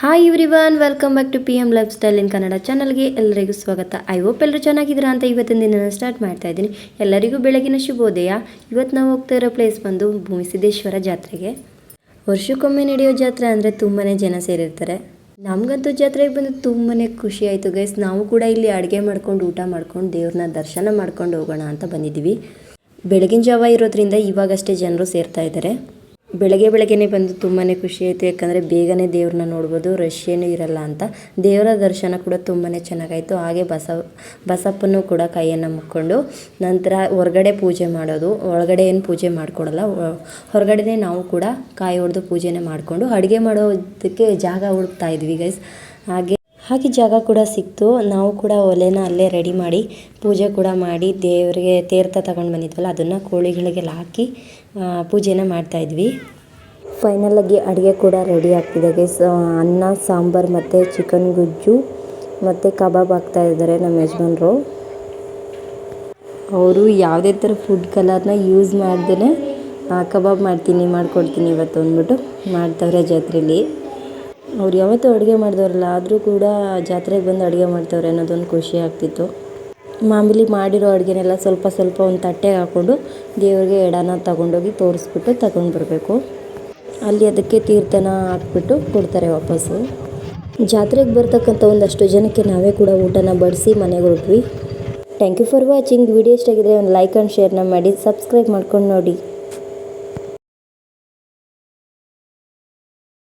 Hi everyone, welcome back to PM lifestyle in Kannada ಚಾನಲ್ಗೆ ಎಲ್ಲರಿಗೂ ಸ್ವಾಗತ. ಐ ಹೋಪ್ ಎಲ್ಲರೂ ಚೆನ್ನಾಗಿದ್ದೀರಾ ಅಂತ ಇವತ್ತಿನ ದಿನ ಸ್ಟಾರ್ಟ್ ಮಾಡ್ತಾ ಇದ್ದೀನಿ. ಎಲ್ಲರಿಗೂ ಬೆಳಗಿನ ಶುಭೋದಯ. ಇವತ್ತು ನಾವು ಹೋಗ್ತಾ ಇರೋ ಪ್ಲೇಸ್ ಬಂದು ಭೂಮಿಸಿದ್ದೇಶ್ವರ ಜಾತ್ರೆಗೆ. ವರ್ಷಕ್ಕೊಮ್ಮೆ ನಡೆಯೋ ಜಾತ್ರೆ ಅಂದರೆ ತುಂಬಾ ಜನ ಸೇರಿರ್ತಾರೆ. ನಮಗಂತೂ ಜಾತ್ರೆಗೆ ಬಂದು ತುಂಬಾ ಖುಷಿ ಆಯಿತು ಗೈಸ್. ನಾವು ಕೂಡ ಇಲ್ಲಿ ಅಡುಗೆ ಮಾಡ್ಕೊಂಡು ಊಟ ಮಾಡ್ಕೊಂಡು ದೇವ್ರನ್ನ ದರ್ಶನ ಮಾಡ್ಕೊಂಡು ಹೋಗೋಣ ಅಂತ ಬಂದಿದ್ದೀವಿ. ಬೆಳಗಿನ ಜಾವ ಇರೋದ್ರಿಂದ ಇವಾಗಷ್ಟೇ ಜನರು ಸೇರ್ತಾ ಇದ್ದಾರೆ. ಬೆಳಗ್ಗೆನೇ ಬಂದು ತುಂಬಾ ಖುಷಿ ಆಯಿತು, ಯಾಕಂದರೆ ಬೇಗನೆ ದೇವ್ರನ್ನ ನೋಡ್ಬೋದು, ರಶ್ ಏನೂ ಇರಲ್ಲ ಅಂತ. ದೇವರ ದರ್ಶನ ಕೂಡ ತುಂಬಾ ಚೆನ್ನಾಗಾಯಿತು. ಹಾಗೆ ಬಸಪ್ಪನೂ ಕೂಡ ಕೈಯನ್ನು ಮುಕ್ಕೊಂಡು ನಂತರ ಹೊರಗಡೆ ಪೂಜೆ ಮಾಡೋದು. ಒಳಗಡೆ ಏನು ಪೂಜೆ ಮಾಡ್ಕೊಡಲ್ಲ, ಹೊರಗಡೆ ನಾವು ಕೂಡ ಕಾಯಿ ಹೊಡೆದು ಪೂಜೆನೇ ಮಾಡಿಕೊಂಡು ಅಡುಗೆ ಮಾಡೋದಕ್ಕೆ ಜಾಗ ಹುಡುಕ್ತಾ ಇದ್ವಿ ಗೈಸ್. ಹಾಗೆ ಜಾಗ ಕೂಡ ಸಿಕ್ತು. ನಾವು ಕೂಡ ಒಲೆನ ಅಲ್ಲೇ ರೆಡಿ ಮಾಡಿ ಪೂಜೆ ಕೂಡ ಮಾಡಿ ದೇವರಿಗೆ ತೀರ್ಥ ತಗೊಂಡು ಬಂದಿದ್ವಲ್ಲ ಅದನ್ನು ಕೋಳಿಗಳಿಗೆಲ್ಲ ಹಾಕಿ ಪೂಜೆನ ಮಾಡ್ತಾಯಿದ್ವಿ. ಫೈನಲಾಗಿ ಅಡುಗೆ ಕೂಡ ರೆಡಿ ಆಗ್ತಿದೆ ಗೈಸ್. ಅನ್ನ, ಸಾಂಬಾರು ಮತ್ತು ಚಿಕನ್ ಗುಜ್ಜು ಮತ್ತು ಕಬಾಬ್ ಹಾಕ್ತಾಯಿದ್ದಾರೆ ನಮ್ಮ ಯಜಮಾನ್ರು. ಅವರು ಯಾವುದೇ ಥರ ಫುಡ್ ಕಲರ್ನ ಯೂಸ್ ಮಾಡ್ದೇ ಕಬಾಬ್ ಮಾಡ್ಕೊಡ್ತೀನಿ ಇವತ್ತು ಅಂದ್ಬಿಟ್ಟು ಮಾಡ್ತಾವ್ರೆ ಜಾತ್ರೆಯಲ್ಲಿ. ಅವ್ರು ಯಾವತ್ತೂ ಅಡುಗೆ ಮಾಡಿದವ್ರಲ್ಲ, ಆದರೂ ಕೂಡ ಜಾತ್ರೆಗೆ ಬಂದು ಅಡುಗೆ ಮಾಡ್ತಾವ್ರೆ ಅನ್ನೋದೊಂದು ಖುಷಿ ಆಗ್ತಿತ್ತು. ಮಾಮೂಲಿ ಮಾಡಿರೋ ಅಡುಗೆನೆಲ್ಲ ಸ್ವಲ್ಪ ಒಂದು ತಟ್ಟೆಗೆ ಹಾಕ್ಕೊಂಡು ದೇವ್ರಿಗೆ ಎಡನ ತಗೊಂಡೋಗಿ ತೋರಿಸ್ಬಿಟ್ಟು ತಗೊಂಡು ಬರಬೇಕು. ಅಲ್ಲಿ ಅದಕ್ಕೆ ತೀರ್ಥನ ಹಾಕ್ಬಿಟ್ಟು ಕೊಡ್ತಾರೆ ವಾಪಸ್ಸು. ಜಾತ್ರೆಗೆ ಬರ್ತಕ್ಕಂಥ ಒಂದಷ್ಟು ಜನಕ್ಕೆ ನಾವೇ ಕೂಡ ಊಟನ ಬಡಿಸಿ ಮನೆಗೆ ಹೊರಟ್ವಿ. Thank you for watching. Video ಇಷ್ಟ ಆಗಿದ್ರೆ ಒಂದು ಲೈಕ್ ಆ್ಯಂಡ್ ಶೇರ್ನ ಮಾಡಿ, ಸಬ್ಸ್ಕ್ರೈಬ್ ಮಾಡ್ಕೊಂಡು ನೋಡಿ.